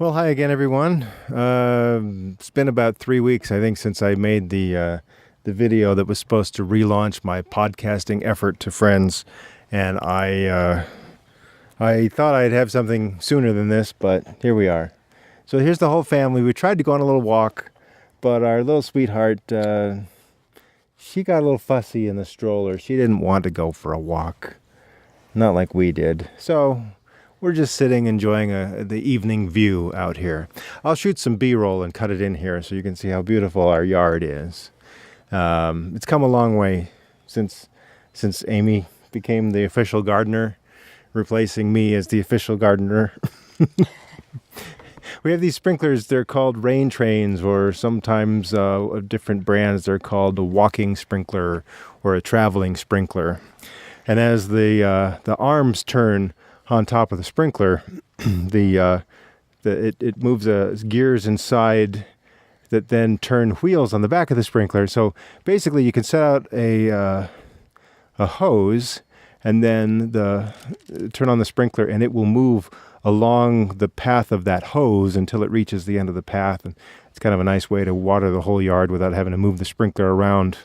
Well, hi again, everyone. It's been about 3 weeks, I think, since I made the video that was supposed to relaunch my podcasting effort to friends, and I thought I'd have something sooner than this, but here we are. So here's the whole family. We tried to go on a little walk, but our little sweetheart, she got a little fussy in the stroller. She didn't want to go for a walk, not like we did. So we're just sitting enjoying the evening view out here. I'll shoot some B-roll and cut it in here so you can see how beautiful our yard is. It's come a long way since Amy became the official gardener, replacing me as the official gardener. We have these sprinklers. They're called rain trains, or sometimes different brands. They're called a walking sprinkler or a traveling sprinkler. And as the arms turn on top of the sprinkler, it moves gears inside that then turn wheels on the back of the sprinkler. So basically, you can set out a hose and then turn on the sprinkler, and it will move along the path of that hose until it reaches the end of the path. And it's kind of a nice way to water the whole yard without having to move the sprinkler around.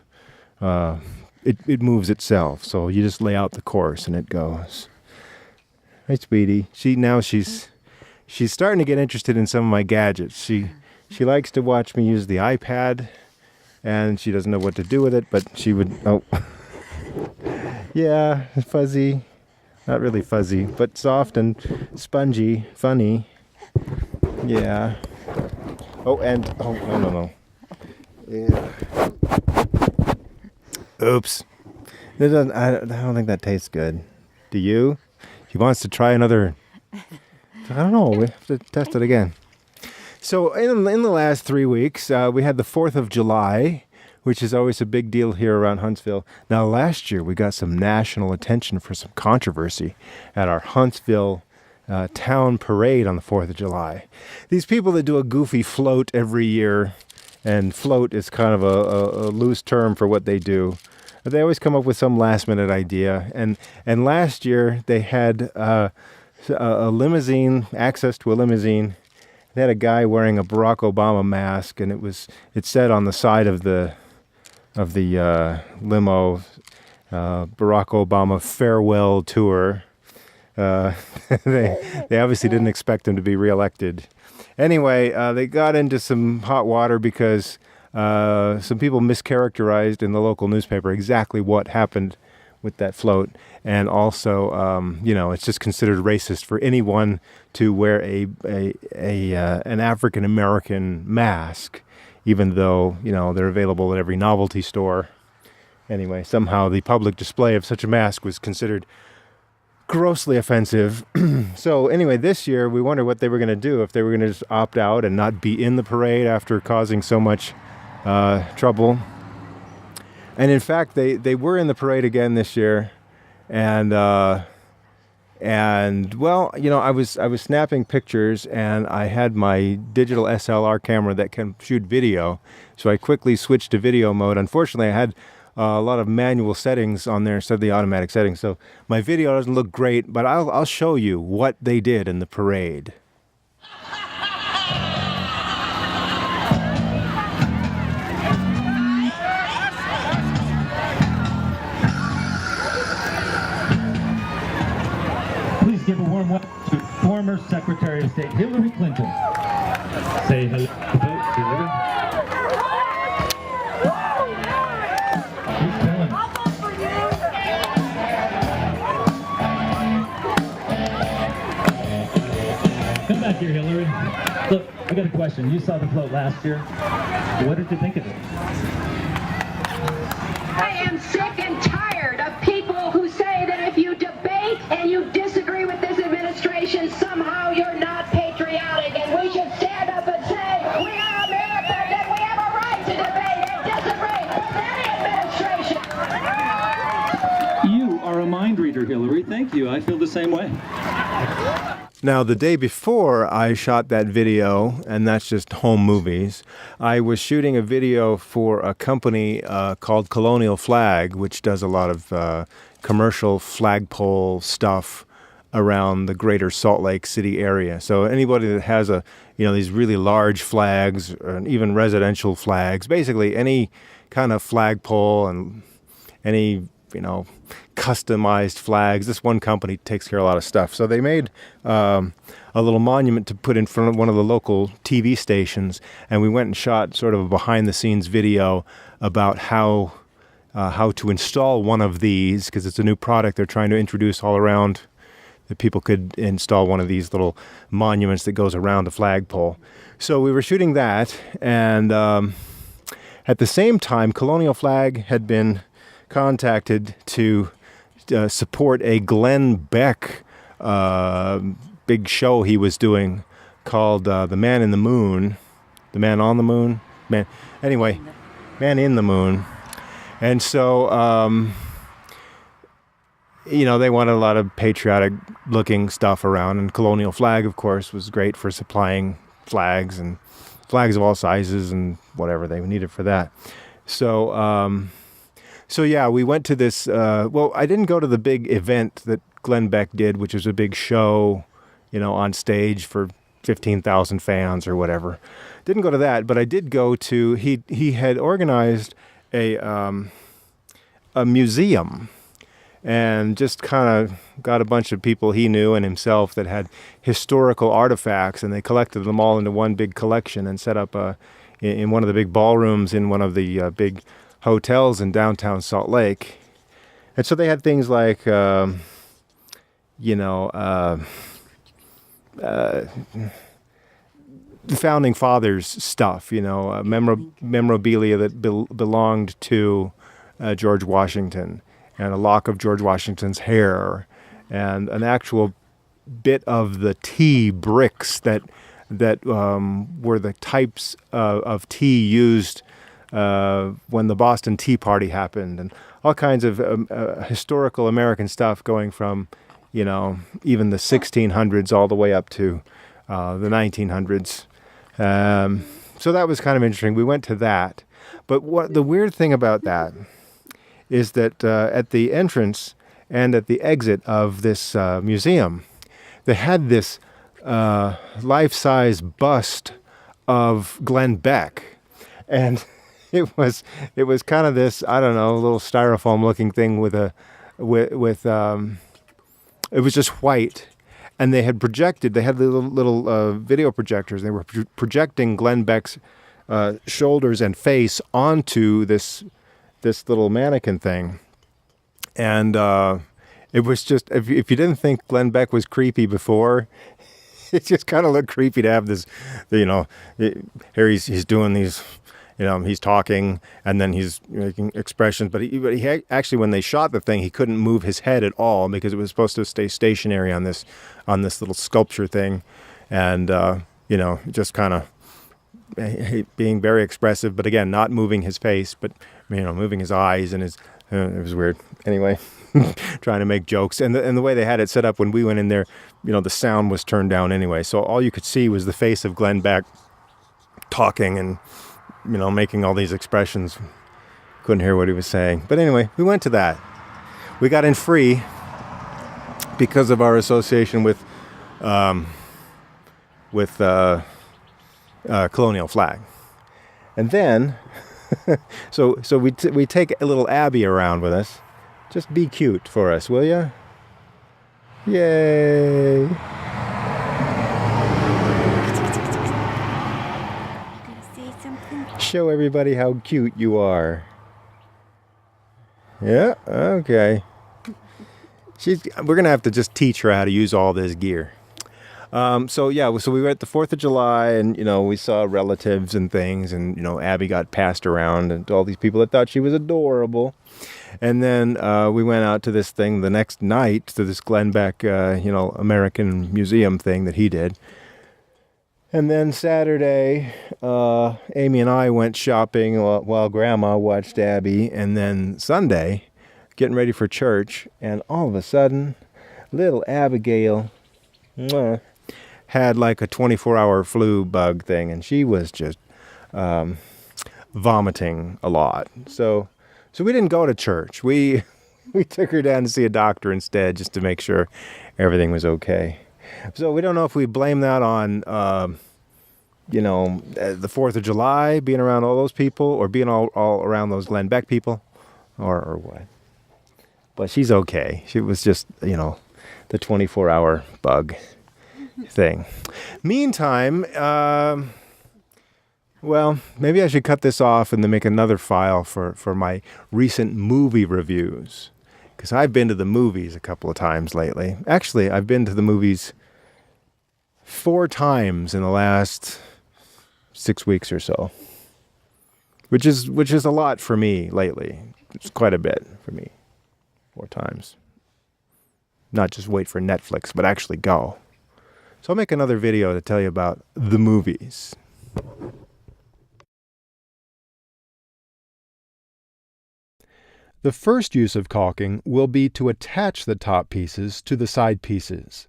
It moves itself, so you just lay out the course and it goes. Hi, sweetie. She's starting to get interested in some of my gadgets. She likes to watch me use the iPad, and she doesn't know what to do with it, but she would. Oh, yeah, fuzzy. Not really fuzzy, but soft and spongy, funny. Yeah. Oh, no. Yeah. Oops. I don't think that tastes good. Do you? He wants to try another. I don't know. We have to test it again. So in the last 3 weeks, we had the 4th of July, which is always a big deal here around Huntsville. Now, last year, we got some national attention for some controversy at our Huntsville town parade on the 4th of July. These people that do a goofy float every year, and float is kind of a loose term for what they do. They always come up with some last-minute idea. And last year, they had a limousine, access to a limousine. They had a guy wearing a Barack Obama mask, and it said on the side of the limo, Barack Obama farewell tour. They obviously didn't expect him to be reelected. Anyway, they got into some hot water because some people mischaracterized in the local newspaper exactly what happened with that float. And also, it's just considered racist for anyone to wear an African American mask, even though, they're available at every novelty store. Anyway, somehow the public display of such a mask was considered grossly offensive. So anyway, this year we wondered what they were going to do, if they were going to just opt out and not be in the parade after causing so much trouble. And in fact, they were in the parade again this year. And well, I was snapping pictures, and I had my digital SLR camera that can shoot video. So I quickly switched to video mode. Unfortunately, I had a lot of manual settings on there instead of the automatic settings. So my video doesn't look great, but I'll show you what they did in the parade. Give a warm welcome to former Secretary of State Hillary Clinton. Say hello, Hillary. She's killing it. Come back here, Hillary. Look, I got a question. You saw the float last year. What did you think of it? I am sick and tired of people who say that if you debate and you disagree with this administration, somehow you're not patriotic, and we should stand up and say, we are Americans and we have a right to debate and disagree with any administration. You are a mind reader, Hillary. Thank you. I feel the same way. Now, the day before I shot that video, and that's just home movies, I was shooting a video for a company called Colonial Flag, which does a lot of commercial flagpole stuff around the greater Salt Lake City area. So anybody that has these really large flags, or even residential flags, basically any kind of flagpole and any, customized flags. This one company takes care of a lot of stuff. So they made a little monument to put in front of one of the local TV stations, and we went and shot sort of a behind-the-scenes video about how to install one of these, because it's a new product they're trying to introduce all around, that people could install one of these little monuments that goes around a flagpole. So we were shooting that, and at the same time, Colonial Flag had been contacted to support a Glenn Beck big show he was doing called The Man in the Moon. The Man on the Moon? Man in the Moon. And so, they wanted a lot of patriotic-looking stuff around, and Colonial Flag, of course, was great for supplying flags and flags of all sizes and whatever they needed for that. So, we went to this. I didn't go to the big event that Glenn Beck did, which was a big show, on stage for 15,000 fans or whatever. Didn't go to that, but I did go to. He had organized a museum, and just kind of got a bunch of people he knew and himself that had historical artifacts, and they collected them all into one big collection and set up in one of the big ballrooms in one of the big hotels in downtown Salt Lake. And so they had things like, the Founding Fathers stuff, memorabilia that belonged to George Washington, and a lock of George Washington's hair, and an actual bit of the tea bricks that were the types of tea used when the Boston Tea Party happened, and all kinds of historical American stuff going from, even the 1600s all the way up to the 1900s. So that was kind of interesting. We went to that. But what the weird thing about that is that at the entrance and at the exit of this museum, they had this life-size bust of Glenn Beck. And it was kind of this, I don't know, little styrofoam-looking thing with it was just white. And they had the little video projectors. They were projecting Glenn Beck's shoulders and face onto this little mannequin thing. And it was just, if you didn't think Glenn Beck was creepy before, it just kind of looked creepy to have this, here he's doing these, he's talking and then he's making expressions. But he actually, when they shot the thing, he couldn't move his head at all because it was supposed to stay stationary on this little sculpture thing. And, just kind of being very expressive, but again, not moving his face, but, moving his eyes and his, it was weird. Anyway, trying to make jokes. And the way they had it set up when we went in there, the sound was turned down anyway. So all you could see was the face of Glenn Beck talking and, making all these expressions. Couldn't hear what he was saying. But anyway, we went to that. We got in free because of our association with Colonial Flag. And then, so we take a little Abby around with us. Just be cute for us, will ya? Yay! Show everybody how cute you are. Yeah, okay. We're gonna have to just teach her how to use all this gear. So we were at the 4th of July, and we saw relatives and things, and Abby got passed around and all these people that thought she was adorable. And then we went out to this thing the next night, to this Glenn Beck American Museum thing that he did. And then Saturday, Amy and I went shopping while Grandma watched Abby. And then Sunday, getting ready for church, and all of a sudden, little Abigail had like a 24-hour flu bug thing, and she was just vomiting a lot. So we didn't go to church. We We took her down to see a doctor instead, just to make sure everything was okay. So we don't know if we blame that on, the 4th of July, being around all those people, or being all around those Glenn Beck people, or what. But she's okay. She was just, the 24-hour bug thing. Meantime, well, maybe I should cut this off and then make another file for my recent movie reviews. Because I've been to the movies a couple of times lately. Actually, I've been to the movies 4 times in the last 6 weeks or so. Which is a lot for me lately. It's quite a bit for me. 4 times. Not just wait for Netflix, but actually go. So I'll make another video to tell you about the movies. The first use of caulking will be to attach the top pieces to the side pieces.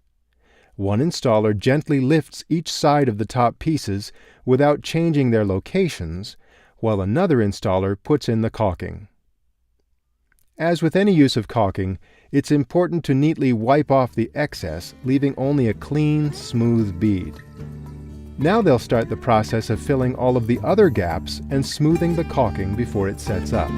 One installer gently lifts each side of the top pieces without changing their locations, while another installer puts in the caulking. As with any use of caulking, it's important to neatly wipe off the excess, leaving only a clean, smooth bead. Now they'll start the process of filling all of the other gaps and smoothing the caulking before it sets up.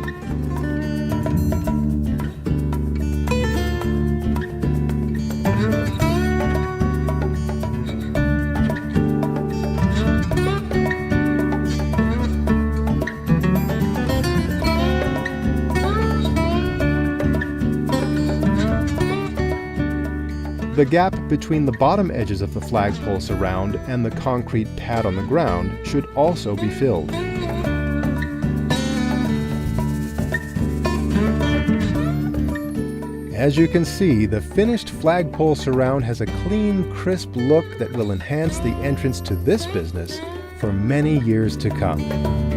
The gap between the bottom edges of the flagpole surround and the concrete pad on the ground should also be filled. As you can see, the finished flagpole surround has a clean, crisp look that will enhance the entrance to this business for many years to come.